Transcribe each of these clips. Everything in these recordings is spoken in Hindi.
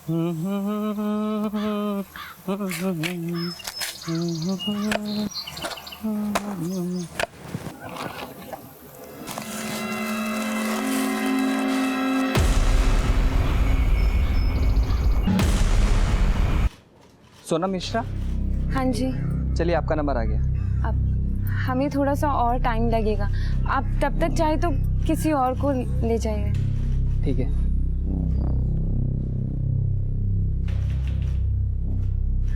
सोनम मिश्रा। हाँ जी। चलिए आपका नंबर आ गया। अब हमें थोड़ा सा और टाइम लगेगा, आप तब तक चाहे तो किसी और को ले जाइए। ठीक है।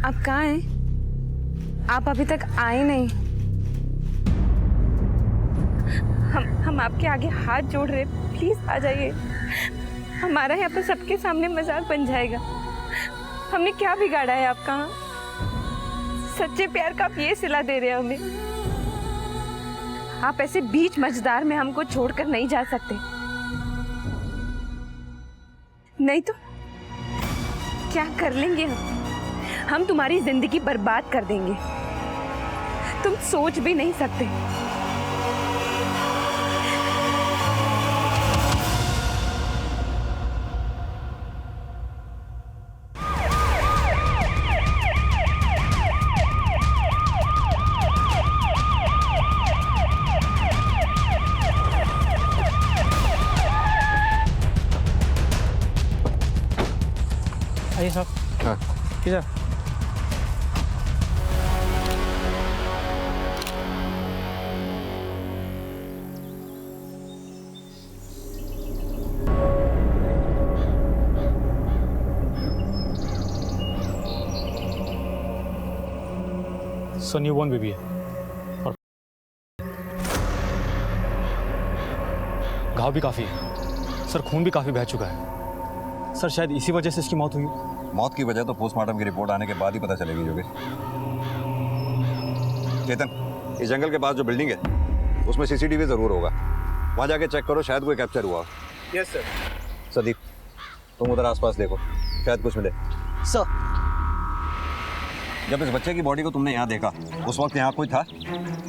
आप कहाँ हैं? आप अभी तक आए नहीं। हम आपके आगे हाथ जोड़ रहे, प्लीज आ जाइए। हमारा यहाँ पर सबके सामने मजाक बन जाएगा। हमने क्या बिगाड़ा है आपका? सच्चे प्यार का आप ये सिला दे रहे हैं हमें। आप ऐसे बीच मझधार में हमको छोड़कर नहीं जा सकते। नहीं तो क्या कर लेंगे हम तुम्हारी जिंदगी बर्बाद कर देंगे। तुम सोच भी नहीं सकते। आइए साहब। हाँ। किधर? सर न्यूबॉर्न बेबी है और घाव भी काफ़ी है सर, खून भी काफ़ी बह चुका है सर, शायद इसी वजह से इसकी मौत हुई। मौत की वजह तो पोस्टमार्टम की रिपोर्ट आने के बाद ही पता चलेगी योगेश। चेतन, इस जंगल के पास जो बिल्डिंग है उसमें सीसीटीवी जरूर होगा, वहाँ जाके चेक करो, शायद कोई कैप्चर हुआ। Yes sir. सदीप, तुम उधर आसपास देखो, शायद कुछ मिले। सर, जब इस बच्चे की बॉडी को तुमने यहाँ देखा उस वक्त यहाँ कोई था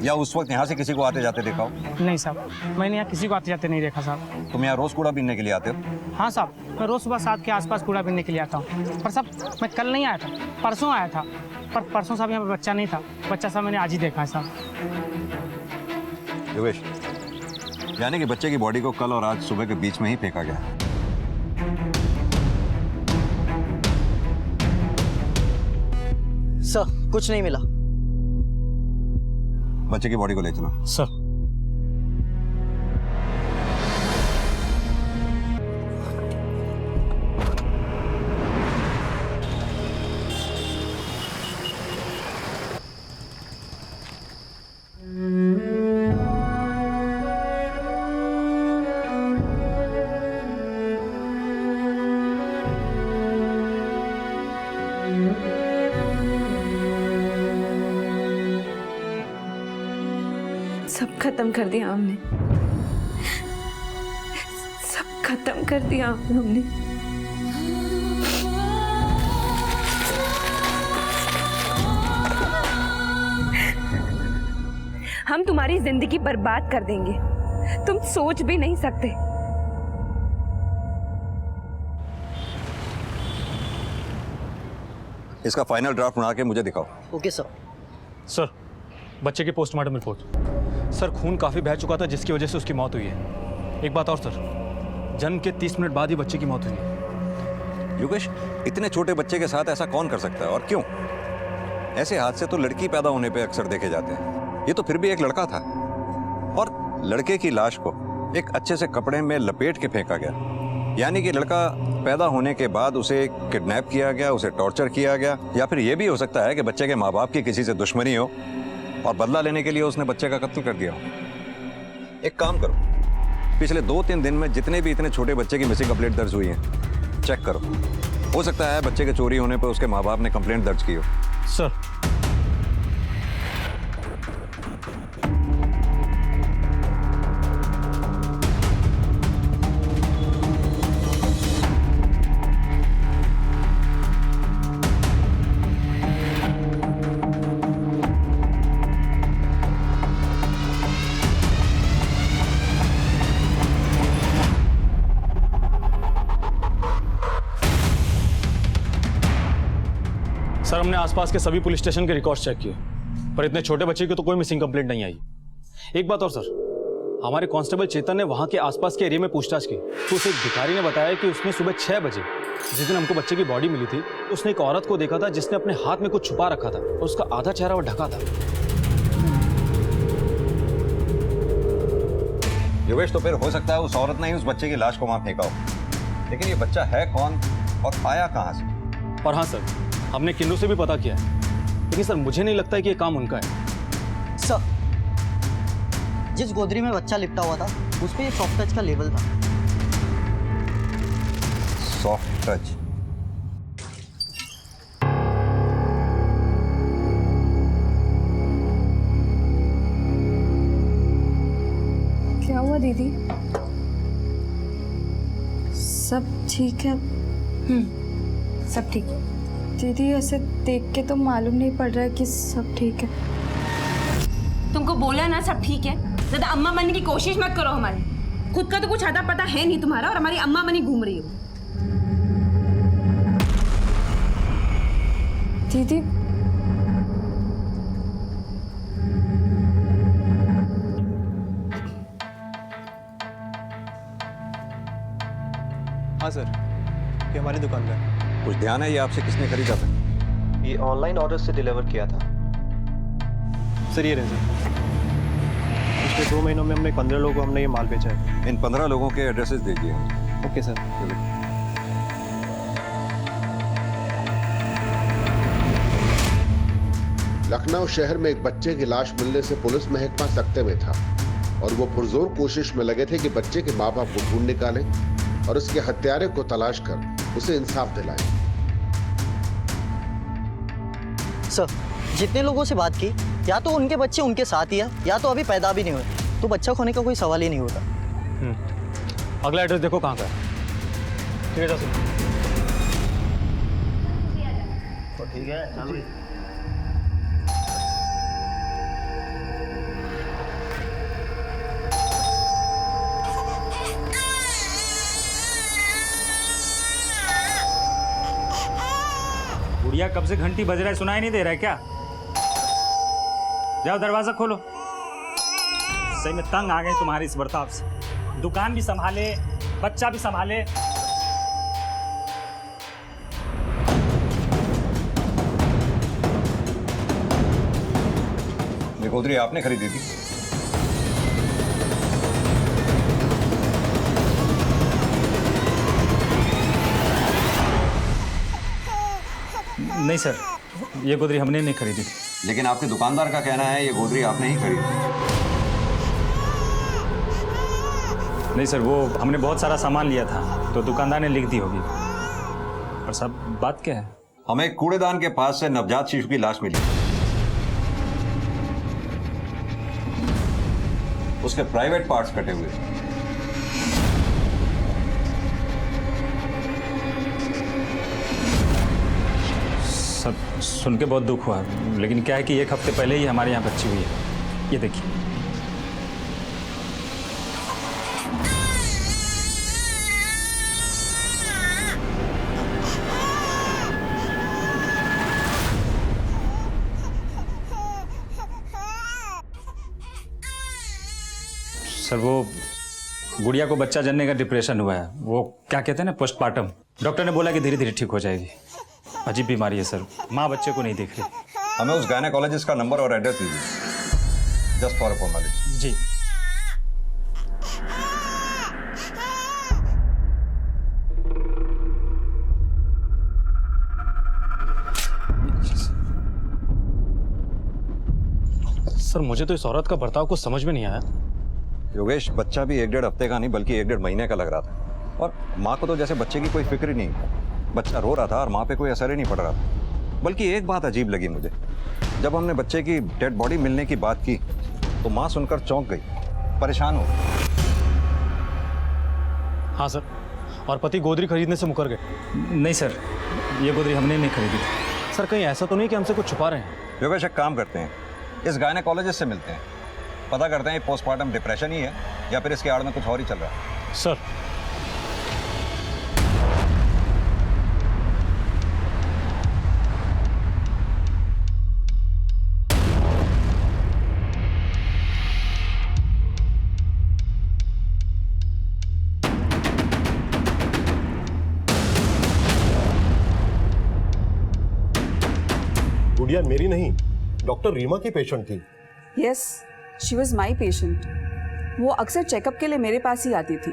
या उस वक्त यहाँ से किसी को आते जाते देखा हो? नहीं साहब, मैंने यहाँ किसी को आते जाते नहीं देखा साहब। तुम यहाँ रोज कूड़ा बीनने के लिए आते हो? हाँ साहब, मैं रोज़ सुबह 7 के आसपास कूड़ा बीनने के लिए आता हूँ। पर साहब मैं कल नहीं आया था, परसों आया था। पर परसों साहब यहाँ पर बच्चा नहीं था, बच्चा साहब मैंने आज ही देखा है साहब। योगेश, यानी कि बच्चे की बॉडी को कल और आज सुबह के बीच में ही फेंका गया। सर कुछ नहीं मिला। बच्चे की बॉडी को ले चलो। सर सब खत्म कर दिया हमने, सब खत्म कर दिया हमने। हम तुम्हारी जिंदगी बर्बाद कर देंगे, तुम सोच भी नहीं सकते। इसका फाइनल ड्राफ्ट बना के मुझे दिखाओ। Okay sir. सर, बच्चे की पोस्टमार्टम रिपोर्ट। सर खून काफ़ी बह चुका था जिसकी वजह से उसकी मौत हुई है। एक बात और सर, जन्म के 30 मिनट बाद ही बच्चे की मौत हुई है। योगेश, इतने छोटे बच्चे के साथ ऐसा कौन कर सकता है और क्यों? ऐसे हादसे तो लड़की पैदा होने पे अक्सर देखे जाते हैं, ये तो फिर भी एक लड़का था और लड़के की लाश को एक अच्छे से कपड़े में लपेट के फेंका गया। यानी कि लड़का पैदा होने के बाद उसे किडनैप किया गया, उसे टॉर्चर किया गया, या फिर यह भी हो सकता है कि बच्चे के माँ बाप की किसी से दुश्मनी हो और बदला लेने के लिए उसने बच्चे का कत्ल कर दिया हो। एक काम करो, पिछले 2-3 दिन में जितने भी इतने छोटे बच्चे की मिसिंग कंप्लेंट दर्ज हुई है चेक करो। हो सकता है बच्चे के चोरी होने पर उसके माँ बाप ने कंप्लेंट दर्ज की हो। सर हमने आसपास के सभी पुलिस स्टेशन के रिकॉर्ड्स चेक किए, पर इतने छोटे बच्चे की तो कोई मिसिंग कंप्लेंट नहीं आई। एक बात और सर, हमारे कांस्टेबल चेतन ने वहां के आसपास के एरिया में पूछताछ की तो उसे एक भिखारी ने बताया कि उसने सुबह 6 बजे जिस दिन हमको बच्चे की बॉडी मिली थी, उसने एक औरत को देखा था जिसने अपने हाथ में कुछ छुपा रखा था और उसका आधा चेहरा वो ढका था। योगेश, तो फिर हो सकता है उस औरत ने ही उस बच्चे की लाश को वहां फेंका हो, लेकिन ये बच्चा है कौन और आया कहां से? और हाँ सर, हमने किन्नू से भी पता किया है, लेकिन सर मुझे नहीं लगता है कि ये काम उनका है। सर, जिस गोदरी में बच्चा लिपटा हुआ था उस पे ये सॉफ्ट टच का लेबल था। Soft touch? क्या हुआ दीदी? सब ठीक है? सब ठीक है। दीदी ऐसे देख के तो मालूम नहीं पड़ रहा है कि सब ठीक है। तुमको बोला ना सब ठीक है, ज्यादा अम्मा बनने की कोशिश मत करो हमारे। खुद का तो कुछ आता पता है नहीं तुम्हारा और हमारी अम्मा बनी घूम रही हो। दीदी हाँ सर, ये हमारी दुकान का है। कुछ ध्यान है ये आपसे किसने खरीदा था? ये ऑनलाइन ऑर्डर से डिलीवर किया था सर। ये रहे सर, पिछले 2 महीनों में हमने 15 लोगों को हमने ये माल बेचा है। इन 15 लोगों के एड्रेसेस दीजिए। Okay sir. लखनऊ शहर में एक बच्चे की लाश मिलने से पुलिस महकमा सख्ते में था और वो पुरजोर कोशिश में लगे थे कि बच्चे के माँ बाप को ढूंढ निकालें और उसके हत्यारे को तलाश कर उसे इंसाफ दिलाएं। सर, जितने लोगों से बात की, या तो उनके बच्चे उनके साथ ही है या तो अभी पैदा भी नहीं हुए, तो बच्चा खोने का कोई सवाल ही नहीं होता। अगला एड्रेस देखो कहाँ का है। ठीक है जैसे ठीक है। गुड़िया कब से घंटी बज रहा है, सुनाई नहीं दे रहा है क्या? जाओ दरवाजा खोलो। सही में तंग आ गए तुम्हारे इस बर्ताव से। दुकान भी संभाले, बच्चा भी संभाले। ये गोदरी आपने खरीदी थी? नहीं सर, ये गोदरी हमने नहीं खरीदी थी। लेकिन आपके दुकानदार का कहना है ये गोदरी आपने ही खरीदी। नहीं सर, वो हमने बहुत सारा सामान लिया था तो दुकानदार ने लिख दी होगी। और सब बात क्या है? हमें एक कूड़ेदान के पास से नवजात शिशु की लाश मिली। उसके प्राइवेट पार्ट्स कटे हुए। सब सुन के बहुत दुख हुआ, लेकिन क्या है कि 1 हफ्ते पहले ही हमारे यहाँ बच्ची हुई है। ये देखिए। सर, वो गुड़िया को बच्चा जनने का डिप्रेशन हुआ है। वो क्या कहते हैं ना, पोस्टमार्टम। डॉक्टर ने बोला कि धीरे धीरे ठीक हो जाएगी। अजीब बीमारी है सर, माँ बच्चे को नहीं देख रही। हमें उस गायनेकोलॉजिस्ट का नंबर और एड्रेस दीजिए, जस्ट फॉर अ फॉर्मेलिटी। जी। सर, मुझे तो इस औरत का बर्ताव कुछ समझ में नहीं आया। योगेश, बच्चा भी 1-1.5 हफ्ते का नहीं बल्कि 1-1.5 महीने का लग रहा था और माँ को तो जैसे बच्चे की कोई फिक्र ही नहीं। बच्चा रो रहा था और माँ पे कोई असर ही नहीं पड़ रहा था। बल्कि एक बात अजीब लगी मुझे, जब हमने बच्चे की डेड बॉडी मिलने की बात की तो माँ सुनकर चौंक गई, परेशान हो गई। हाँ सर, और पति गोदरी खरीदने से मुकर गए। नहीं सर, ये गोदरी हमने नहीं खरीदी थी। सर, कहीं ऐसा तो नहीं कि हमसे कुछ छुपा रहे हैं? योगेश, एक काम करते हैं, इस गायनेकोलॉजिस्ट से मिलते हैं, पता करते हैं पोस्टमार्टम डिप्रेशन ही है या फिर इसके आड़ में कुछ और ही चल रहा है। सर, गुड़िया मेरी नहीं, डॉक्टर रीमा की पेशेंट थी। Yes, she was my patient. वो अक्सर चेकअप के लिए मेरे पास ही आती थी,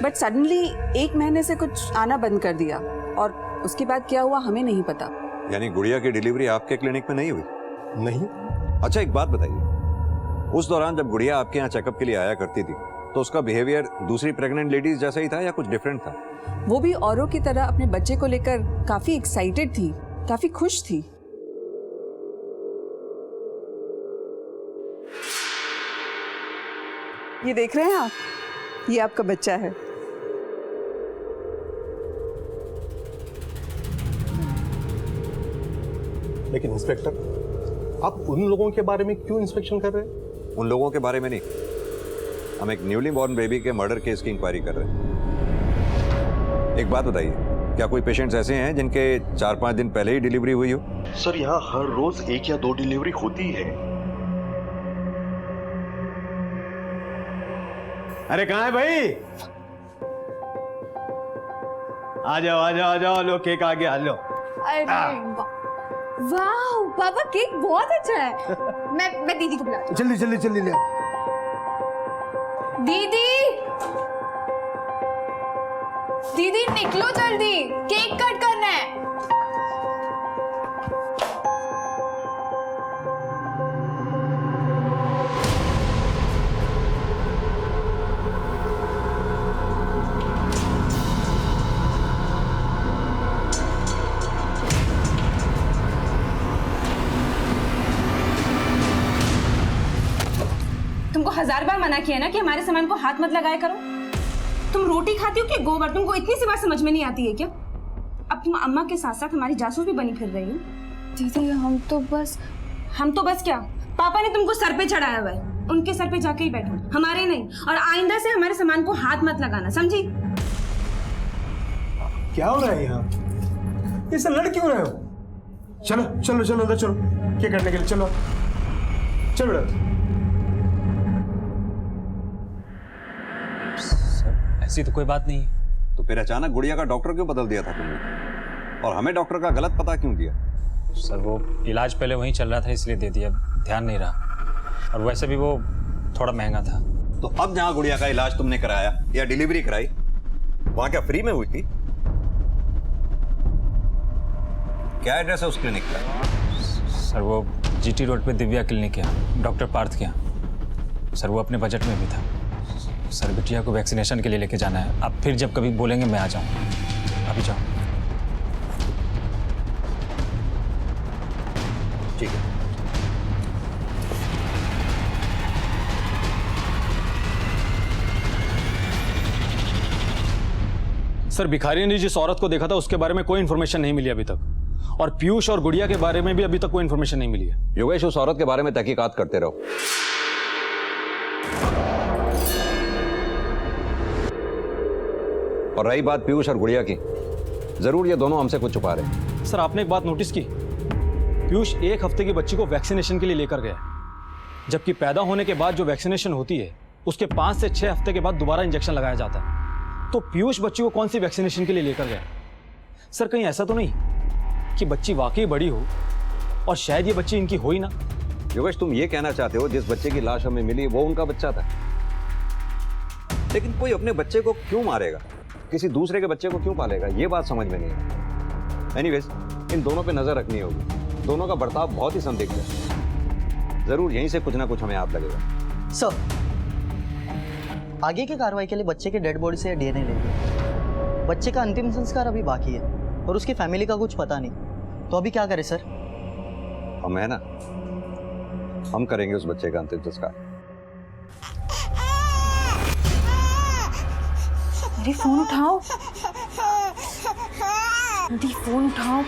बट सडनली 1 महीने से कुछ आना बंद कर दिया, और उसके बाद क्या हुआ हमें नहीं पता। यानी गुड़िया की डिलीवरी आपके क्लिनिक में नहीं हुई? नहीं। अच्छा एक बात बताइए, उस दौरान जब गुड़िया आपके यहाँ चेकअप के लिए आया करती थी तो उसका बिहेवियर दूसरी प्रेग्नेंट लेडीज जैसा ही था या कुछ डिफरेंट था? वो भी औरों की तरह अपने बच्चे को लेकर काफी एक्साइटेड थी, काफी खुश थी। ये देख रहे हैं आप, ये आपका बच्चा है। लेकिन इंस्पेक्टर, आप उन लोगों के बारे में क्यों इंस्पेक्शन कर रहे हैं? उन लोगों के बारे में नहीं, हम एक न्यूली बॉर्न बेबी के मर्डर केस की इंक्वायरी कर रहे हैं। एक बात बताइए, क्या कोई पेशेंट्स ऐसे हैं जिनके 4-5 दिन पहले ही डिलीवरी हुई हो? सर, यहाँ हर रोज 1 या 2 डिलीवरी होती है। अरे कहाँ है भाई? आ जाओ आ जाओ आ जाओ, लो केक आ गया, लो। अरे वाह पापा, केक बहुत अच्छा है। मैं दीदी को बुलाती हूँ। जल्दी जल्दी जल्दी ले। दीदी दीदी निकलो जल्दी, केक कट करना है। तुमको 1000 बार मना किया ना कि हमारे सामान को हाथ मत लगाया करो। तुम रोटी खाती हो कि गोबर? तुमको इतनी सी बात समझ में नहीं आती है क्या? अब तुम अम्मा के साथ साथ हमारी जासूस भी बनी फिर रही हो। दीदी हम तो बस क्या? पापा ने तुमको सर पे चढ़ाया हुआ है, उनके सर पे जाके ही बैठो, हमारे नहीं। और आइंदा से हमारे सामान को हाथ मत लगाना, समझी? क्या हो रहा है यहाँ? इससे लड़ क्यों रहे हो? चलो चलो चलो अंदर चलो, क्या करने के लिए? चलो चलो बेटा। ऐसी तो कोई बात नहीं है। तो फिर अचानक गुड़िया का डॉक्टर क्यों बदल दिया था तुमने, और हमें डॉक्टर का गलत पता क्यों दिया? सर वो इलाज पहले वहीं चल रहा था इसलिए दे दिया, ध्यान नहीं रहा, और वैसे भी वो थोड़ा महंगा था। तो अब जहाँ गुड़िया का इलाज तुमने कराया या डिलीवरी कराई, वहाँ क्या फ्री में हुई थी? क्या एड्रेस है उस क्लिनिक का? सर वो जीटी रोड पे दिव्या क्लिनिक है, डॉक्टर पार्थ के यहाँ। सर वो अपने बजट में भी था। सर बिटिया को वैक्सीनेशन के लिए लेके जाना है, आप फिर जब कभी बोलेंगे मैं आ जाऊँ। अभी जाओ। ठीक है। सर भिखारी ने जिस औरत को देखा था उसके बारे में कोई इन्फॉर्मेशन नहीं मिली अभी तक, और पीयूष और गुड़िया के बारे में भी अभी तक कोई इन्फॉर्मेशन नहीं मिली है। योगेश, उस औरत के बारे में तहकीकात करते रहो। और रही बात पीयूष और गुड़िया की, जरूर ये दोनों हमसे कुछ छुपा रहे हैं। सर आपने एक बात नोटिस की, पीयूष 1 हफ्ते की बच्ची को वैक्सीनेशन के लिए लेकर गया, जबकि पैदा होने के बाद जो वैक्सीनेशन होती है उसके 5 से 6 हफ्ते के बाद दोबारा इंजेक्शन लगाया जाता है। तो पीयूष बच्ची को कौन सी वैक्सीनेशन के लिए लेकर गया? सर कहीं ऐसा तो नहीं कि बच्ची वाकई बड़ी हो और शायद ये बच्ची इनकी हो ही ना? योगेश, तुम ये कहना चाहते हो जिस बच्चे की लाश हमें मिली वो उनका बच्चा था? लेकिन कोई अपने बच्चे को क्यों मारेगा, किसी दूसरे के बच्चे को क्यों पालेगा? ये बात समझ में नहीं है। एनीवेज, इन दोनों पे नजर रखनी होगी। दोनों का बर्ताव बहुत ही संदिग्ध है। जरूर यहीं से कुछ ना कुछ हमें याद लगेगा। सर आगे की कार्रवाई के लिए बच्चे के डेड बॉडी से डीएनए लेंगे। बच्चे का अंतिम संस्कार अभी बाकी है और उसकी फैमिली का कुछ पता नहीं, तो अभी क्या करें सर? हम है ना, हम करेंगे उस बच्चे का अंतिम संस्कार। अरे फोन उठाओ, जल्दी फोन उठाओ।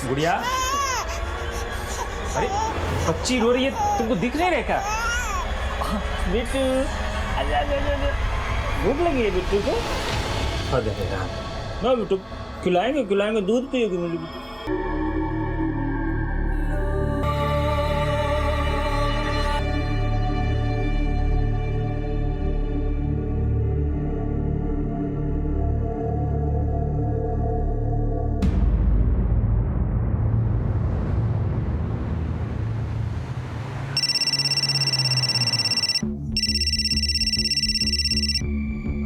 गुड़िया, अरे बच्ची रो रही है, तुमको दिख नहीं रहा क्या? बिट्टू, आजा आजा आजा, भूख लगी है बिट्टू को? अरे यार, ना बिट्टू, खिलाएंगे खिलाएंगे, दूध पिएगी मेरी।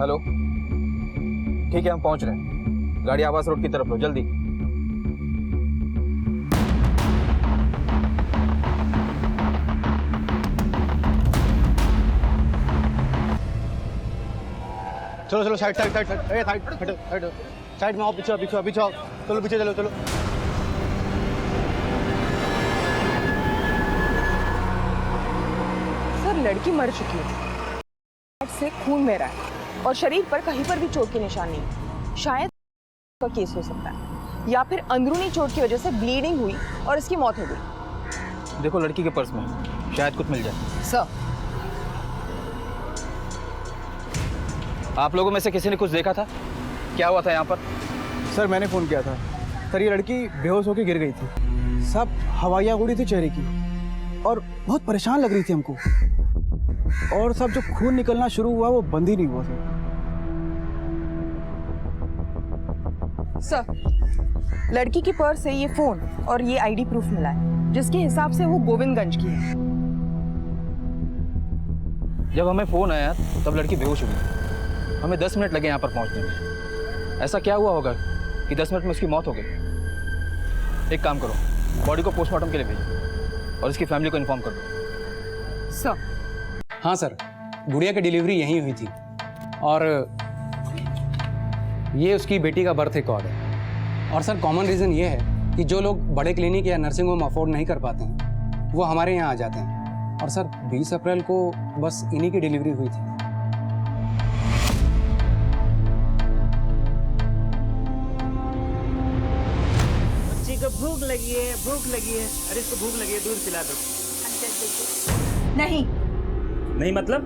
हेलो, ठीक है हम पहुंच रहे हैं। गाड़ी आवास रोड की तरफ लो, जल्दी। चलो चलो side side side side side side side side में आओ, पीछे पीछे पीछे आओ, चलो पीछे चलो चलो। सर लड़की मर चुकी है, से खून बह रहा है और शरीर पर कहीं पर भी चोट के निशान नहीं। शायद का केस हो सकता है या फिर अंदरूनी चोट की वजह से ब्लीडिंग हुई और इसकी मौत हो गई। देखो लड़की के पर्स में शायद कुछ मिल जाए। सर आप लोगों में से किसी ने कुछ देखा था? क्या हुआ था यहाँ पर? सर मैंने फ़ोन किया था सर, ये लड़की बेहोश होकर गिर गई थी, सब हवाइयाँ उड़ी थी चेहरे की और बहुत परेशान लग रही थी हमको, और सब जो खून निकलना शुरू हुआ वो बंद ही नहीं हुआ सर लड़की की पर्स से ये फोन और ये आईडी प्रूफ मिला है, जिसके हिसाब से वो गोविंदगंज की है। जब हमें फ़ोन आया तब लड़की बेहोश हो गई। हमें 10 मिनट लगे यहाँ पर पहुँचने में। ऐसा क्या हुआ होगा कि 10 मिनट में उसकी मौत हो गई? एक काम करो, बॉडी को पोस्टमार्टम के लिए भेजो और इसकी फैमिली को इन्फॉर्म कर दो। सर हाँ सर, गुड़िया की डिलीवरी यहीं हुई थी और ये उसकी बेटी का बर्थ रिकॉर्ड है। और सर कॉमन रीज़न ये है कि जो लोग बड़े क्लिनिक या नर्सिंग होम अफोर्ड नहीं कर पाते हैं वो हमारे यहाँ आ जाते हैं। और सर 20 अप्रैल को बस इन्हीं की डिलीवरी हुई थी। बच्ची को भूख लगी है, भूख लगी है। अरे इसको भूख लगी है, दूध पिला दो। नहीं नहीं मतलब?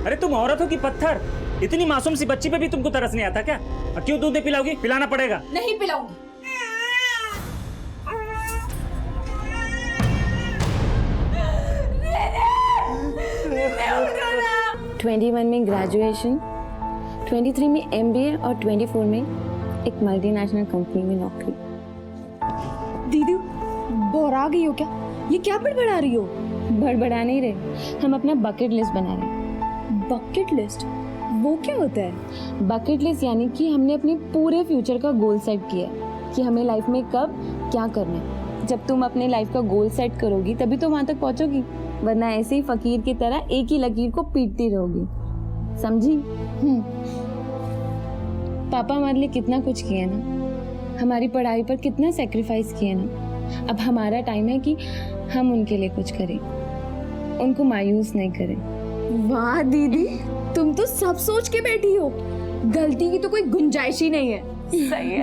अरे तुम औरत हो कि पत्थर? इतनी मासूम सी बच्ची पे भी तुमको तरस नहीं आता क्या? और क्यों दूध नहीं पिलाओगी? पिलाना पड़ेगा। नहीं पिलाऊंगी। 21 में ग्रेजुएशन, 23 में MBA और 24 में एक मल्टीनेशनल कंपनी में नौकरी। दीदी बोरा गई हो क्या? ये क्या बड़बड़ा रही हो? बड़बड़ा नहीं रहे, हम अपना बकेट लिस्ट बना रहे हैं। बकेट लिस्ट वो क्या होता है? बकेट लिस्ट यानी कि हमने अपने पूरे फ्यूचर का गोल सेट किया है कि हमें लाइफ में कब क्या करना है। जब तुम अपने लाइफ का गोल सेट करोगी तभी तो वहाँ तक पहुँचोगी, वरना ऐसे ही फकीर की तरह एक ही लकीर को पीटती रहोगी। समझी? पापा हमारे लिए कितना कुछ किया ना, हमारी पढ़ाई पर कितना सेक्रीफाइस किया ना। अब हमारा टाइम है कि हम उनके लिए कुछ करें, उनको मायूस नहीं करें। वाह दीदी, तुम तो सब सोच के बैठी हो, गलती की तो कोई गुंजाइश ही नहीं है। सही है।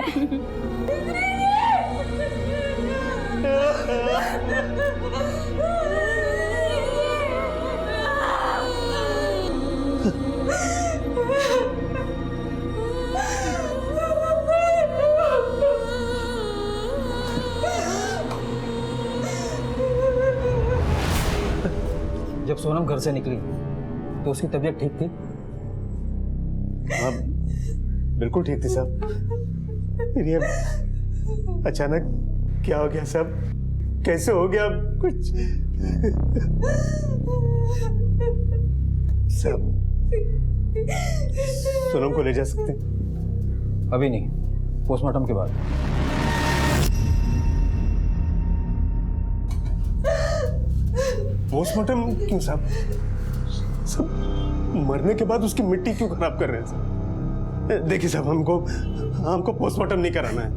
जब सोनम घर से निकली तो उसकी तबीयत ठीक थी? हाँ बिल्कुल ठीक थी साहब। फिर ये अचानक क्या हो गया साहब? कैसे हो गया कुछ? साहब सोनम को ले जा सकते? अभी नहीं, पोस्टमार्टम के बाद। पोस्टमार्टम क्यों साहब? सब मरने के बाद उसकी मिट्टी क्यों खराब कर रहे हैं साहब? देखिए साहब, हमको पोस्टमार्टम नहीं कराना है।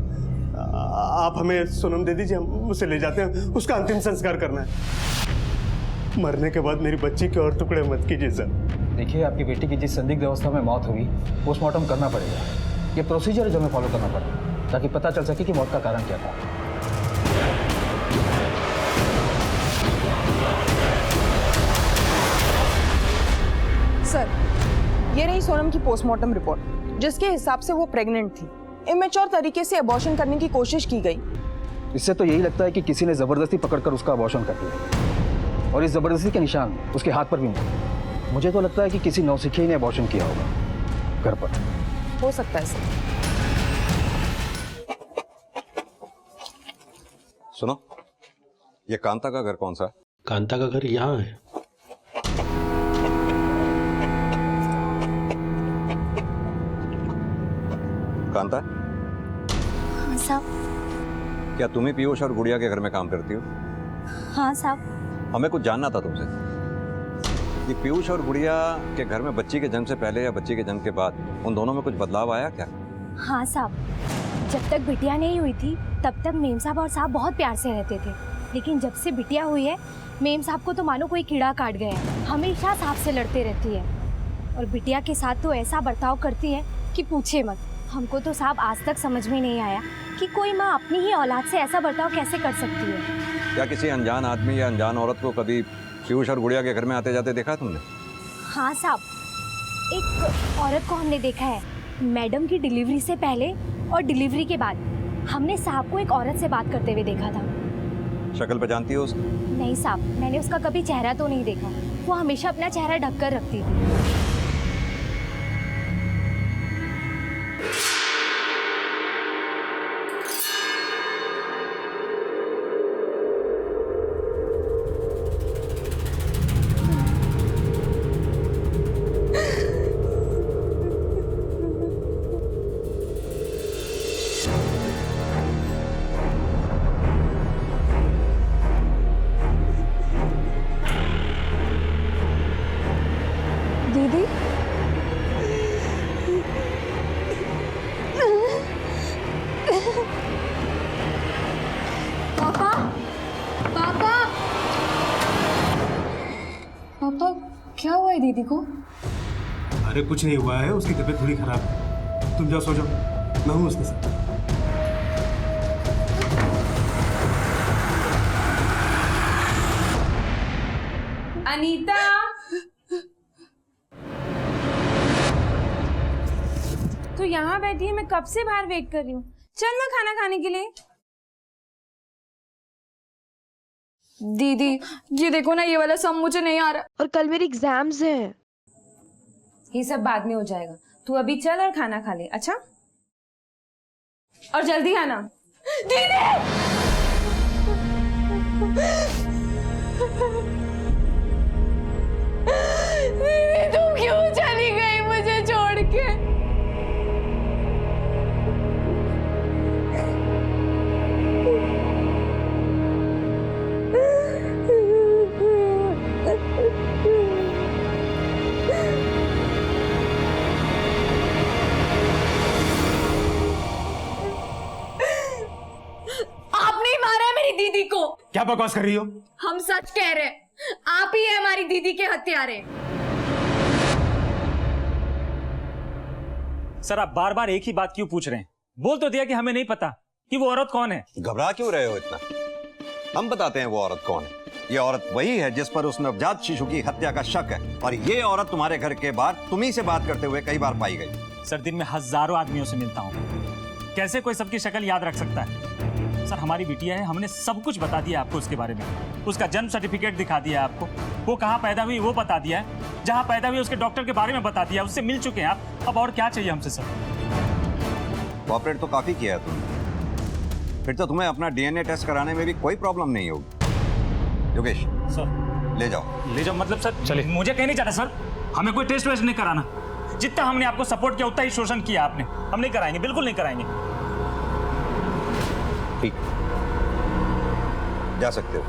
आप हमें सोनम दे दीजिए, हम उसे ले जाते हैं, उसका अंतिम संस्कार करना है। मरने के बाद मेरी बच्ची के और टुकड़े मत कीजिए सर। देखिए आपकी बेटी की जिस संदिग्ध अवस्था में मौत हुई, पोस्टमार्टम करना पड़ेगा। ये प्रोसीजर है जो हमें फॉलो करना पड़ेगा ताकि पता चल सके कि मौत का कारण क्या था। सर ये रही सोनम की पोस्टमार्टम रिपोर्ट, जिसके हिसाब से वो प्रेग्नेंट थी। इमेच्योर तरीके से अबॉर्शन करने की कोशिश की गई। इससे तो यही लगता है कि किसी ने जबरदस्ती पकड़कर उसका अबॉर्शन कर दिया और इस जबरदस्ती के निशान उसके हाथ पर भी मिले। मुझे तो लगता है कि किसी नौसिखिए ने अबॉर्शन किया होगा घर पर। हो सकता है सर। सुनो, ये कांता का घर कौन सा है? कांता का घर यहाँ है। कांता, साहब। क्या तुम ही पीयूष और गुड़िया के घर में काम करती हो? हाँ साहब। हमें कुछ जानना था तुमसे कि पीयूष और गुड़िया के घर में बच्ची के जन्म से पहले या बच्ची के जन्म के बाद उन दोनों में कुछ बदलाव आया क्या? हाँ साहब, जब तक बिटिया नहीं हुई थी तब तक मेम साहब और साहब बहुत प्यार से रहते थे, लेकिन जब से बिटिया हुई है मेम साहब को तो मानो कोई कीड़ा काट गया है। हमेशा साहब से लड़ते रहती है और बिटिया के साथ तो ऐसा बर्ताव करती है कि पूछे मत। हमको तो साहब आज तक समझ में नहीं आया कि कोई माँ अपनी ही औलाद से ऐसा बर्ताव कैसे कर सकती है। क्या किसी अनजान आदमी या अनजान औरत को कभी पीयूष और गुड़िया के घर में आते जाते देखा तुमने? हाँ साहब, एक औरत को हमने देखा है, मैडम की डिलीवरी से पहले और डिलीवरी के बाद। हमने साहब को एक औरत से बात करते हुए देखा था। शक्ल पहचानती हो उसकी? नहीं साहब, मैंने उसका कभी चेहरा तो नहीं देखा। वो हमेशा अपना चेहरा ढककर रखती थी। दीदी, पापा, पापा, पापा, क्या हुआ है दीदी को? अरे कुछ नहीं हुआ है, उसकी तबीयत थोड़ी खराब है। तुम जाओ, सो जाओ, मैं हूँ उसके साथ। अनीता, तो यहाँ बैठी है, मैं कब से बाहर वेट कर रही हूँ। चल ना खाना खाने के लिए। दीदी ये देखो ना, ये वाला सम मुझे नहीं आ रहा और कल मेरी एग्जाम्स हैं। ये सब बाद में हो जाएगा, तू अभी चल और खाना खा ले। अच्छा, और जल्दी आना। दीदी तुम क्यों चली गई मुझे छोड़ के? आपने ही मारा है मेरी दीदी को। क्या बकवास कर रही हो? हम सच कह रहे हैं, आप ही है हमारी दीदी के हत्यारे। सर आप बार बार एक ही बात क्यों पूछ रहे हैं? बोल तो दिया कि हमें नहीं पता कि वो औरत कौन है। घबरा क्यों रहे हो इतना? हम बताते हैं वो औरत कौन है। ये औरत वही है जिस पर उस नवजात शिशु की हत्या का शक है, और ये औरत तुम्हारे घर के बाहर तुम्ही से बात करते हुए कई बार पाई गई। सर दिन में हजारों आदमियों से मिलता हूँ, कैसे कोई सबकी शक्ल याद रख सकता है? सर हमारी बिटिया है, हमने सब कुछ बता दिया आपको उसके बारे में। उसका जन्म सर्टिफिकेट दिखा दिया आपको, वो कहाँ पैदा हुई वो बता दिया है, जहाँ पैदा हुई उसके डॉक्टर के बारे में बता दिया, उससे मिल चुके हैं आप। अब और क्या चाहिए हमसे सर? कोऑपरेट तो काफी किया है तुमने, फिर तो तुम्हें अपना डीएनए टेस्ट कराने में भी कोई प्रॉब्लम नहीं होगी। योगेश सर ले जाओ। ले जाओ मतलब सर? चले, मुझे कहीं नहीं जाना सर, हमें कोई टेस्ट वेस्ट नहीं कराना। जितना हमने आपको सपोर्ट किया उतना ही शोषण किया आपने। हम नहीं कराएंगे, बिल्कुल नहीं कराएंगे। ठीक, जा सकते हो।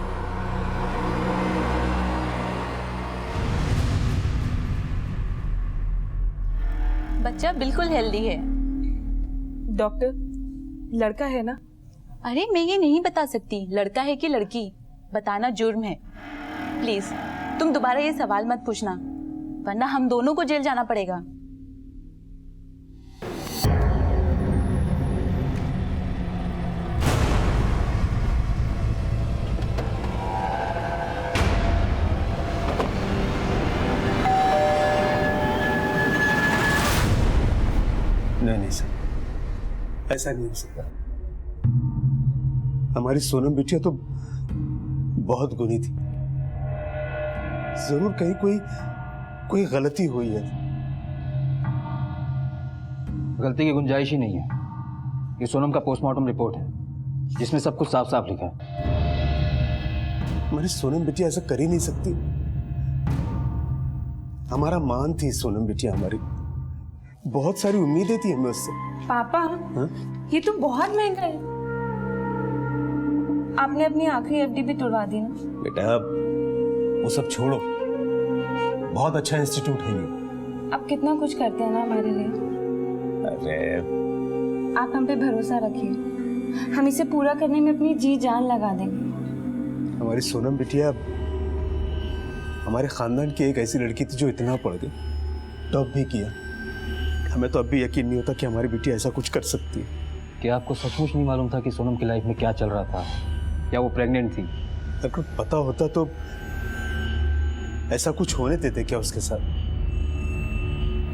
बच्चा बिल्कुल हेल्दी है। डॉक्टर, लड़का है ना? अरे मैं ये नहीं बता सकती लड़का है कि लड़की, बताना जुर्म है। प्लीज तुम दोबारा ये सवाल मत पूछना, वरना हम दोनों को जेल जाना पड़ेगा। नहीं सर, ऐसा नहीं हो सकता। हमारी सोनम बिटिया तो बहुत गुणी थी, जरूर कहीं कोई गलती हुई है। गलती की गुंजाइश ही नहीं है। ये सोनम का पोस्टमार्टम रिपोर्ट है जिसमें सब कुछ साफ साफ लिखा है। हमारी सोनम बिटिया ऐसा कर ही नहीं सकती। हमारा मान थी सोनम बिटिया हमारी, बहुत सारी उम्मीदें थी हमें उससे। पापा ये तो बहुत महंगा है। आपने अपनी आखिरी एफडी भी तुड़वा दी ना। बेटा वो सब छोड़ो, बहुत अच्छा इंस्टीट्यूट है ये। आप कितना कुछ करते हैं ना हमारे लिए। अरे आप हम पे भरोसा रखिए, हम इसे पूरा करने में अपनी जी जान लगा देंगे। हमारी सोनम बिटिया हमारे खानदान की एक ऐसी लड़की थी जो इतना पढ़ गई, टॉप भी किया। हमें तो अब भी यकीन नहीं होता कि हमारी बेटी ऐसा कुछ कर सकती है। क्या आपको सचमुच नहीं मालूम था कि सोनम की लाइफ में क्या चल रहा था, या वो प्रेग्नेंट थी? अगर पता होता तो ऐसा कुछ होने देते क्या उसके साथ?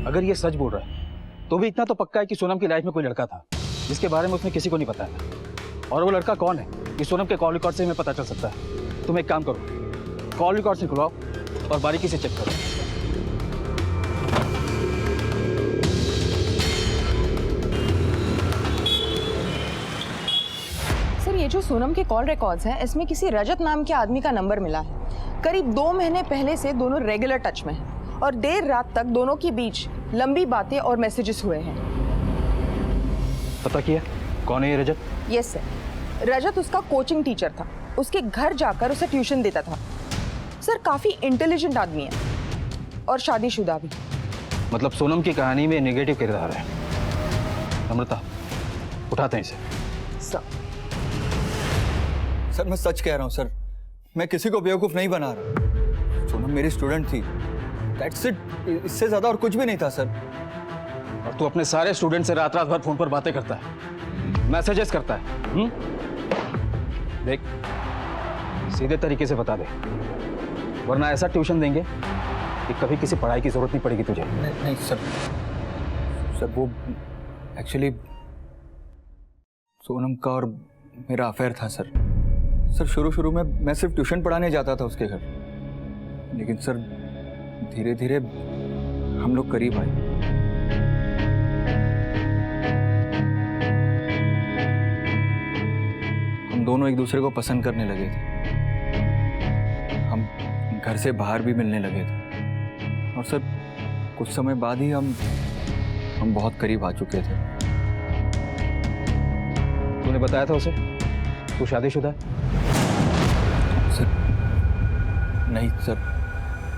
अगर ये सच बोल रहा है तो भी इतना तो पक्का है कि सोनम की लाइफ में कोई लड़का था जिसके बारे में उसने किसी को नहीं बताया। और वो लड़का कौन है ये सोनम के कॉल रिकॉर्ड से हमें पता चल सकता है। तुम एक काम करो, कॉल रिकॉर्ड से खुलवाओ और बारीकी से चेक करो। सर ये जो सोनम के कॉल रिकॉर्ड्स हैं इसमें किसी रजत नाम के आदमी का नंबर मिला है। करीब 2 महीने पहले से दोनों रेगुलर टच में हैं और देर रात तक दोनों के बीच लंबी बातें और मैसेजेस हुए हैं। पता किया कौन है ये रजत? यस सर, रजत उसका कोचिंग टीचर था, उसके घर जाकर उसे ट्यूशन देता था। सर काफी इंटेलिजेंट आदमी है और शादीशुदा भी। मतलब सोनम की कहानी में नेगेटिव किरदार है। अमृता उठाते हैं इसे। सर मैं सच कह रहा हूँ सर, मैं किसी को बेवकूफ़ नहीं बना रहा। सोनम मेरी स्टूडेंट थी, दैट्स इट, इससे ज़्यादा और कुछ भी नहीं था सर। और तू अपने सारे स्टूडेंट से रात रात भर फोन पर बातें करता है, मैसेजेस करता है। देख सीधे तरीके से बता दे, वरना ऐसा ट्यूशन देंगे कि कभी किसी पढ़ाई की जरूरत नहीं पड़ेगी तुझे। नहीं सर वो एक्चुअली सोनम का और मेरा अफेयर था सर। शुरू में मैं सिर्फ ट्यूशन पढ़ाने जाता था उसके घर, लेकिन सर धीरे धीरे हम लोग करीब आए। हम दोनों एक दूसरे को पसंद करने लगे थे, हम घर से बाहर भी मिलने लगे थे और सर कुछ समय बाद ही हम बहुत करीब आ चुके थे। तूने बताया था उसे तू शादीशुदा है? सर नहीं सर,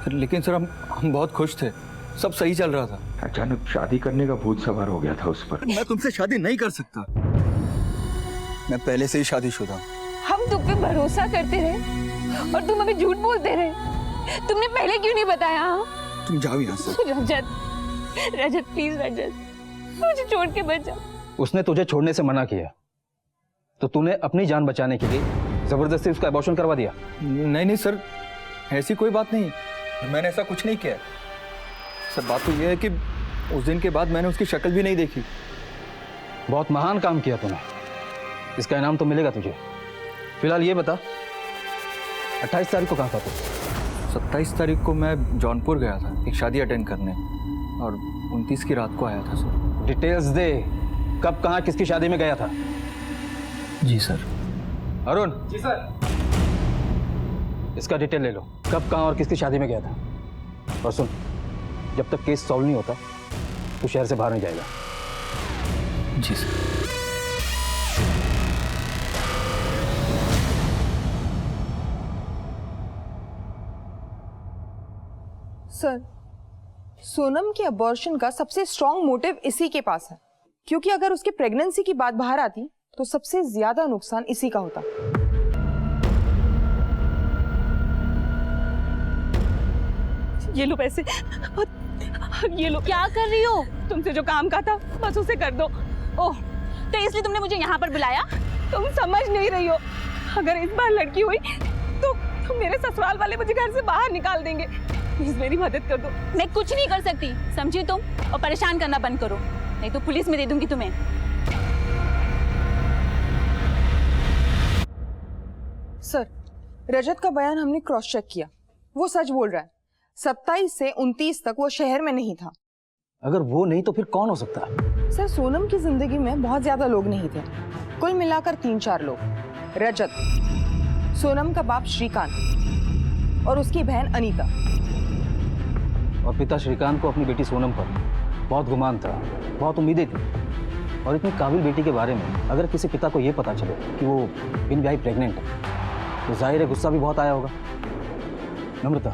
लेकिन सर हम बहुत खुश थे, सब सही चल रहा था। अचानक शादी करने का भूत सवार हो गया था उस पर। मैं तुमसे शादी नहीं कर सकता, मैं पहले से ही शादीशुदा हूं। हम तुम पे भरोसा करते रहे और तुम हमें झूठ बोलते रहे। तुमने पहले क्यों नहीं बताया? तुम जाओ यहाँ से। रजत प्लीज रजत, मुझे छोड़ के बच जाओ। उसने तुझे छोड़ने से मना किया तो तूने अपनी जान बचाने के लिए जबरदस्ती उसका अबॉर्शन करवा दिया? नहीं सर, ऐसी कोई बात नहीं, मैंने ऐसा कुछ नहीं किया सर। बात तो यह है कि उस दिन के बाद मैंने उसकी शक्ल भी नहीं देखी। बहुत महान काम किया तूने, इसका इनाम तो मिलेगा तुझे। फिलहाल ये बता 28 तारीख को कहाँ था तू? 27 तारीख को मैं जौनपुर गया था एक शादी अटेंड करने और 29 की रात को आया था सर। डिटेल्स दे, कब कहाँ किसकी शादी में गया था? जी सर। अरुण। जी सर। इसका डिटेल ले लो, कब कहाँ और किसकी शादी में गया था। और सुन, जब तक केस सॉल्व नहीं होता तो शहर से बाहर नहीं जाएगा। जी सर। सर सोनम के अबॉर्शन का सबसे स्ट्रॉन्ग मोटिव इसी के पास है, क्योंकि अगर उसके प्रेगनेंसी की बात बाहर आती तो सबसे ज्यादा नुकसान इसी का होता। ये लो पैसे, ये लो। क्या कर रही हो? तुमसे जो काम कहा था बस उसे कर दो। ओह, तो इसलिए तुमने मुझे यहाँ पर बुलाया? तुम समझ नहीं रही हो, अगर इस बार लड़की हुई तो मेरे ससुराल वाले मुझे घर से बाहर निकाल देंगे। प्लीज मेरी मदद कर दो। मैं कुछ नहीं कर सकती, समझी तुम? और परेशान करना बंद करो, नहीं तो पुलिस में दे दूंगी तुम्हें। सर रजत का बयान हमने क्रॉस चेक किया, वो सच बोल रहा है। 27 से 29 तक वो शहर में नहीं था। अगर वो नहीं तो फिर कौन हो सकता है? सर सोनम की जिंदगी में बहुत ज्यादा लोग नहीं थे, कुल मिलाकर 3-4 लोग। रजत, सोनम का बाप श्रीकांत और उसकी बहन अनीता। और पिता श्रीकांत को अपनी बेटी सोनम पर बहुत गुमान था, बहुत उम्मीदें थी, और इतनी काबिल बेटी के बारे में अगर किसी पिता को ये पता चले कि वो बिन ब्याही प्रेग्नेंट है तो जाहिर है गुस्सा भी बहुत आया होगा। नम्रता,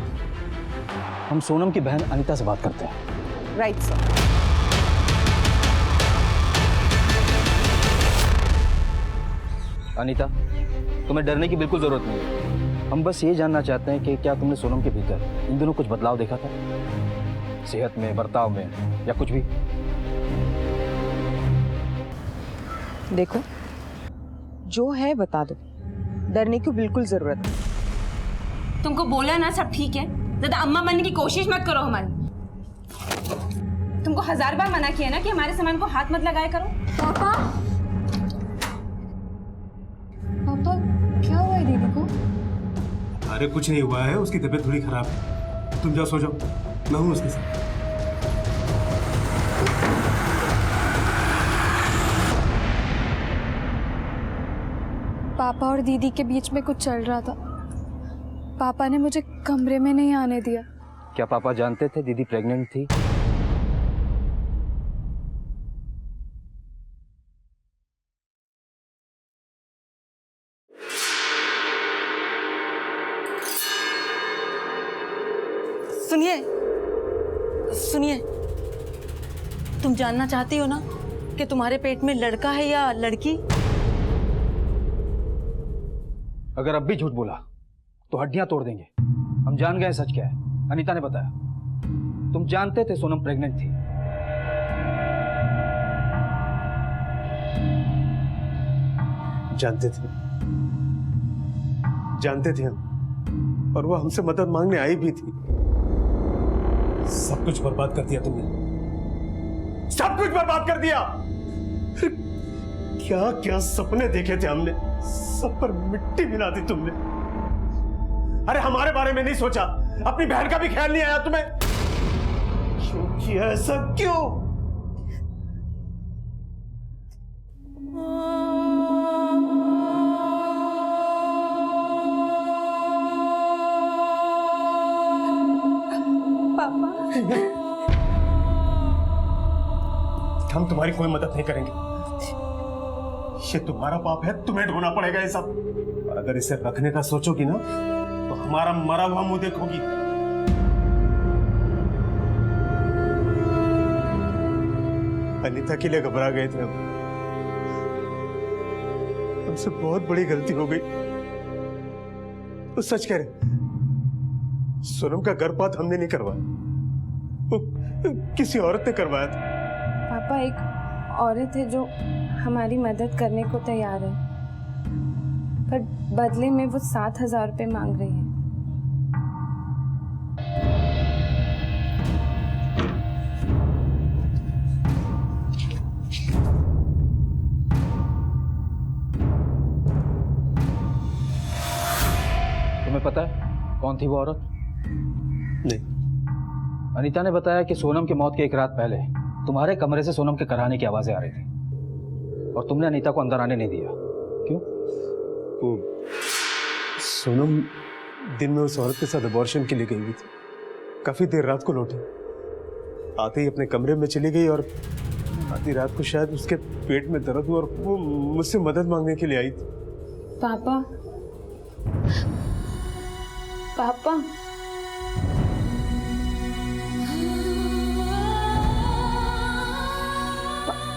हम सोनम की बहन अनीता से बात करते हैं। Right sir. अनीता, तुम्हें डरने की बिल्कुल जरूरत नहीं है। हम बस ये जानना चाहते हैं कि क्या तुमने सोनम के भीतर इन दिनों कुछ बदलाव देखा था, सेहत में, बर्ताव में, या कुछ भी? देखो, जो है बता दो, डरने की बिल्कुल जरूरत नहीं। तुमको बोला ना सब ठीक है, ज्यादा अम्मा बनने की कोशिश मत करो हमारी। तुमको 1000 बार मना किया ना कि हमारे सामान को हाथ मत लगाया करो। पापा, पापा क्या हुआ है दीदी को? अरे कुछ नहीं हुआ है, उसकी तबीयत थोड़ी खराब है। तुम जाओ, सो जाओ, मैं हूँ उसके साथ। पापा और दीदी के बीच में कुछ चल रहा था। पापा ने मुझे कमरे में नहीं आने दिया। क्या पापा जानते थे दीदी प्रेग्नेंट थी? सुनिए, सुनिए, तुम जानना चाहती हो ना कि तुम्हारे पेट में लड़का है या लड़की? अगर अब भी झूठ बोला तो हड्डियां तोड़ देंगे। हम जान गए सच क्या है। अनीता ने बताया, तुम जानते थे सोनम प्रेग्नेंट थी। जानते थे हम, और वो हमसे मदद मांगने आई भी थी। सब कुछ बर्बाद कर दिया तुमने, सब कुछ बर्बाद कर दिया। क्या क्या सपने देखे थे हमने, सब पर मिट्टी मिला दी तुमने। अरे हमारे बारे में नहीं सोचा, अपनी बहन का भी ख्याल नहीं आया तुम्हें। क्यों किया ऐसा, क्यों? हम तुम्हारी कोई मदद नहीं करेंगे। ये तुम्हारा पाप है, तुम्हें ढोना पड़ेगा ये सब। और अगर इसे रखने का सोचोगी ना तो हमारा मरा हुआ मुंह देखोगी। अनीता के लिए घबरा गए थे हम। हमसे बहुत बड़ी गलती हो गई। तो सच कह रहे, सोनम का गर्भपात हमने नहीं करवाया, किसी औरत ने करवाया था। पापा, एक औरत है जो हमारी मदद करने को तैयार है, पर बदले में वो 7000 रुपये मांग रही है। तुम्हें पता है कौन थी वो औरत? नहीं। अनीता ने बताया कि सोनम की मौत के एक रात पहले तुम्हारे कमरे से सोनम के कराने की आवाजें आ रही थी और तुमने अनीता को अंदर आने नहीं दिया। क्यों? सोनम दिन में उस औरत के साथ अबॉर्शन के लिए गई हुई थी। काफी देर रात को लौटी, आते ही अपने कमरे में चली गई और आधी रात को शायद उसके पेट में दर्द हुआ और वो मुझसे मदद मांगने के लिए आई थी। पापा, पापा,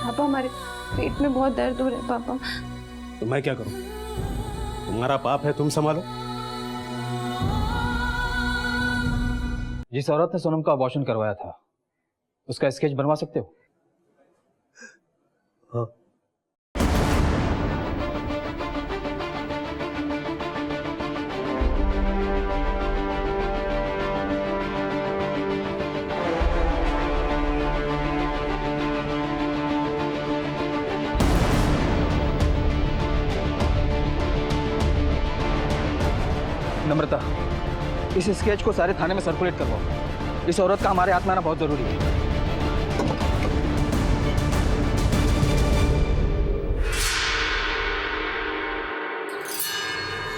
पापा हमारे पेट में बहुत दर्द हो रहा है पापा। तो मैं क्या करूं? तुम्हारा पाप है, तुम संभालो। जिस औरत ने सोनम का अबॉर्शन करवाया था उसका स्केच बनवा सकते हो? हाँ। नम्रता, इस स्केच को सारे थाने में सर्कुलेट करवाओ। इस औरत का हमारे हाथ में आना बहुत जरूरी है।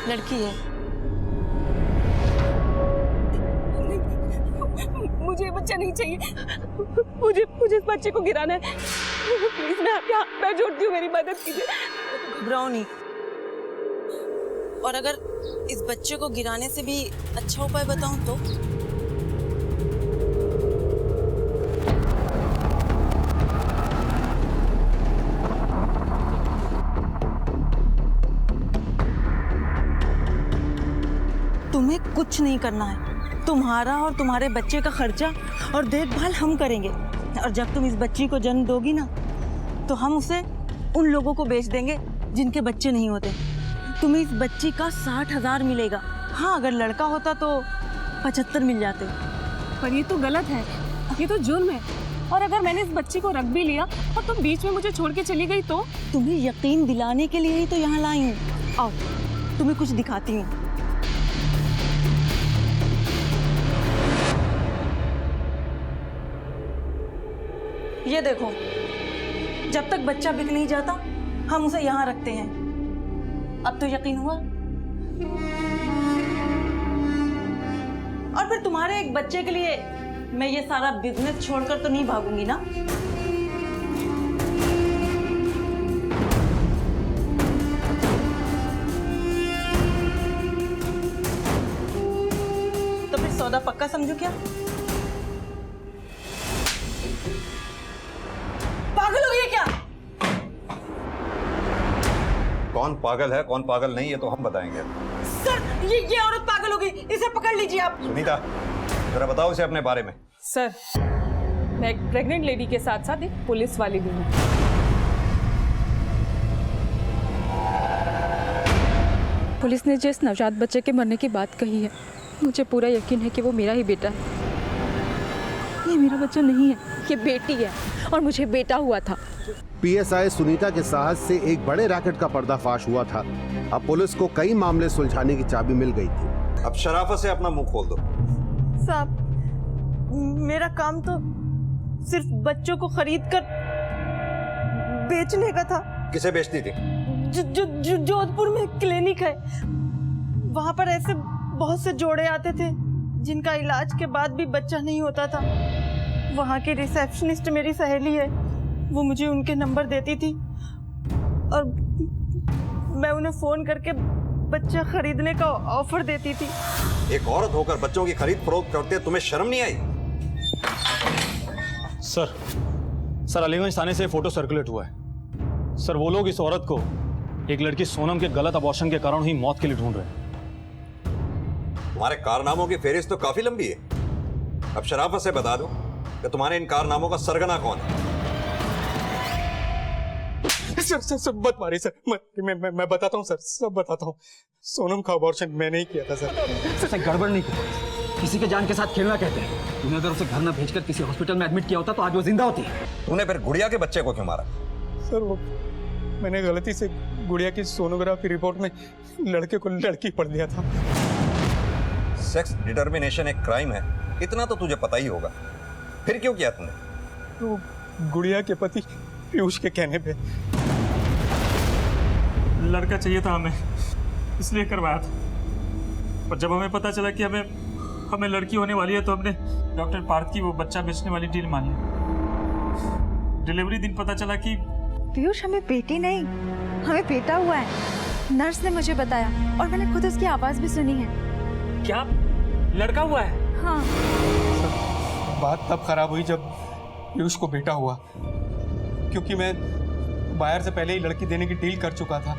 लड़की है। मुझे बच्चा नहीं चाहिए। मुझे इस बच्चे को गिराना है। प्लीज मैं आपके हाथ पैर जोड़ती हूँ, मेरी मदद कीजिए। घबराओ नहीं, और अगर इस बच्चे को गिराने से भी अच्छा उपाय बताऊं तो? तुम्हें कुछ नहीं करना है। तुम्हारा और तुम्हारे बच्चे का खर्चा और देखभाल हम करेंगे, और जब तुम इस बच्ची को जन्म दोगी ना तो हम उसे उन लोगों को बेच देंगे जिनके बच्चे नहीं होते। तुम्हें इस बच्ची का 60,000 मिलेगा। हाँ, अगर लड़का होता तो 75 मिल जाते। पर ये तो गलत है, ये तो जुर्म है। और अगर मैंने इस बच्ची को रख भी लिया और तुम बीच में मुझे छोड़ के चली गई तो? तुम्हें यकीन दिलाने के लिए ही तो यहाँ लाई हूँ। आओ तुम्हें कुछ दिखाती हूँ। ये देखो, जब तक बच्चा बिक नहीं जाता हम उसे यहाँ रखते हैं। अब तो यकीन हुआ? और फिर तुम्हारे एक बच्चे के लिए मैं ये सारा बिजनेस छोड़कर तो नहीं भागूंगी ना। तो फिर सौदा पक्का समझो क्या? पागल हो गए क्या? कौन पागल है कौन पागल नहीं, ये तो हम बताएंगे। सर ये औरत पागल हो गई, इसे पकड़ लीजिए आप। सुनीता, जरा बताओ इसे अपने बारे में। सर, मैं एक प्रेग्नेंट लेडी के साथ साथ एक पुलिस वाली भी हूँ। पुलिस ने जिस नवजात बच्चे के मरने की बात कही है, मुझे पूरा यकीन है कि वो मेरा ही बेटा है। ये मेरा बच्चा नहीं है, ये बेटी है, और मुझे बेटा हुआ था। पीएसआई सुनीता के साहस से एक बड़े रैकेट का पर्दाफाश हुआ था। अब पुलिस को कई मामले सुलझाने की चाबी मिल गई थी। अब शराफत से अपना मुंह खोल दो। साहब, मेरा काम तो सिर्फ बच्चों को खरीद कर बेचने का था। किसे बेचती थी? जोधपुर में क्लिनिक है, वहां पर ऐसे बहुत से जोड़े आते थे जिनका इलाज के बाद भी बच्चा नहीं होता था। वहां की रिसेप्शनिस्ट मेरी सहेली है, वो मुझे उनके नंबर देती थी और मैं उन्हें फोन करके बच्चा खरीदने का ऑफर देती थी। एक औरत होकर बच्चों की खरीद फरोख्त करते तुम्हें शर्म नहीं आई? सर अलीगंज थाने से फोटो सर्कुलेट हुआ है। सर वो लोग इस औरत को एक लड़की सोनम के गलत अबॉर्शन के कारण ही मौत के लिए ढूंढ रहे हैं। तुम्हारे कारनामों की फेरिस्त तो काफी लंबी है। अब शराफत से बता दो कि तुम्हारे इन कारनामों का सरगना कौन है? सर मत मारिए सर, मैं बताता हूँ सर, सब बताता हूँ। सोनम का अबॉर्शन मैंने ही किया था सर। सर गड़बड़ नहीं की, किसी के जान के साथ खेलना कहते हैं। तूने अगर उसे घर न भेजकर किसी हॉस्पिटल में एडमिट किया होता तो आज वो जिंदा होती। तूने फिर गुड़िया के बच्चे को क्यों मारा? सर वो मैंने गलती से गुड़िया की सोनोग्राफी रिपोर्ट में लड़के को लड़की पढ़ दिया था। सेक्स डिटर्मिनेशन एक क्राइम है, इतना तो तुझे पता ही होगा, फिर क्यों किया तुमने? तो गुड़िया के पति पीयूष के कहने पे लड़का चाहिए था हमें, इसलिए करवाया था। पर जब हमें पता चला कि हमें लड़की होने वाली है तो हमने डॉक्टर पार्थ की वो बच्चा बेचने वाली डील मान ली। डिलीवरी दिन पता चला कि पीयूष हमें बेटी नहीं, हमें बेटा हुआ है। नर्स ने मुझे बताया और मैंने खुद उसकी आवाज भी सुनी है। क्या लड़का हुआ है? हाँ। बात तब खराब हुई जब पीयूष को बेटा हुआ, क्योंकि मैं बायर से पहले ही लड़की देने की डील कर चुका था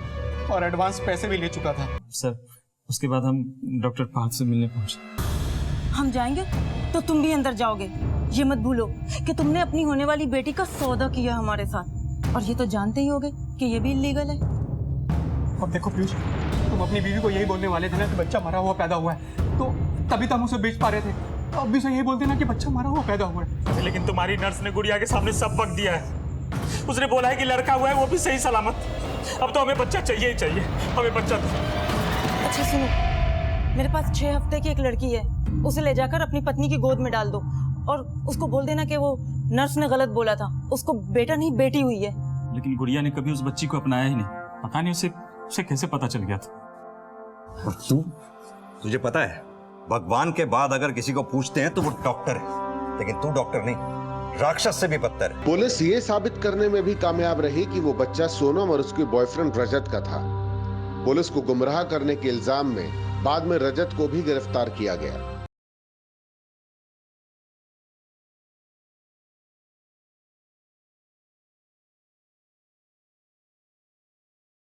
और एडवांस पैसे भी ले चुका था। सर उसके बाद हम डॉक्टर पार्थ से मिलने पहुंचे। हम जाएंगे तो तुम भी अंदर जाओगे। ये मत भूलो कि तुमने अपनी होने वाली बेटी का सौदा किया हमारे साथ, और ये तो जानते ही होगे कि ये भी इलीगल है। और देखो पीयूष, तुम अपनी बीवी को यही बोलने वाले थे ना कि बच्चा मरा हुआ पैदा हुआ है, तो तभी तो हम उसे बेच पा रहे थे। अब भी से यही बोलते ना कि बच्चा मरा हुआ पैदा हुआ है। लेकिन तुम्हारी नर्स ने गुड़िया के सामने सब वक्त दिया है। उसने बोला है कि लड़का हुआ है, वो भी सही सलामत। अब तो हमें बच्चा चाहिए ही चाहिए, हमें बच्चा दो। अच्छा सुनो, मेरे पास 6 हफ्ते की एक लड़की है, उसे ले जाकर अपनी पत्नी की गोद में डाल दो और उसको बोल देना कि वो नर्स ने गलत बोला था, उसको बेटा नहीं बेटी हुई है। लेकिन गुड़िया ने कभी उस बच्ची को अपनाया ही नहीं, पता नहीं उसे कैसे पता चल गया था। और तुझे पता है, भगवान के बाद अगर किसी को पूछते हैं तो वो डॉक्टर है। लेकिन तू डॉक्टर नहीं, राक्षस से भी बदतर है। पुलिस ये साबित करने में भी कामयाब रही कि वो बच्चा सोनम और उसके बॉयफ्रेंड रजत का था। पुलिस को गुमराह करने के इल्जाम में बाद में रजत को भी गिरफ्तार किया गया।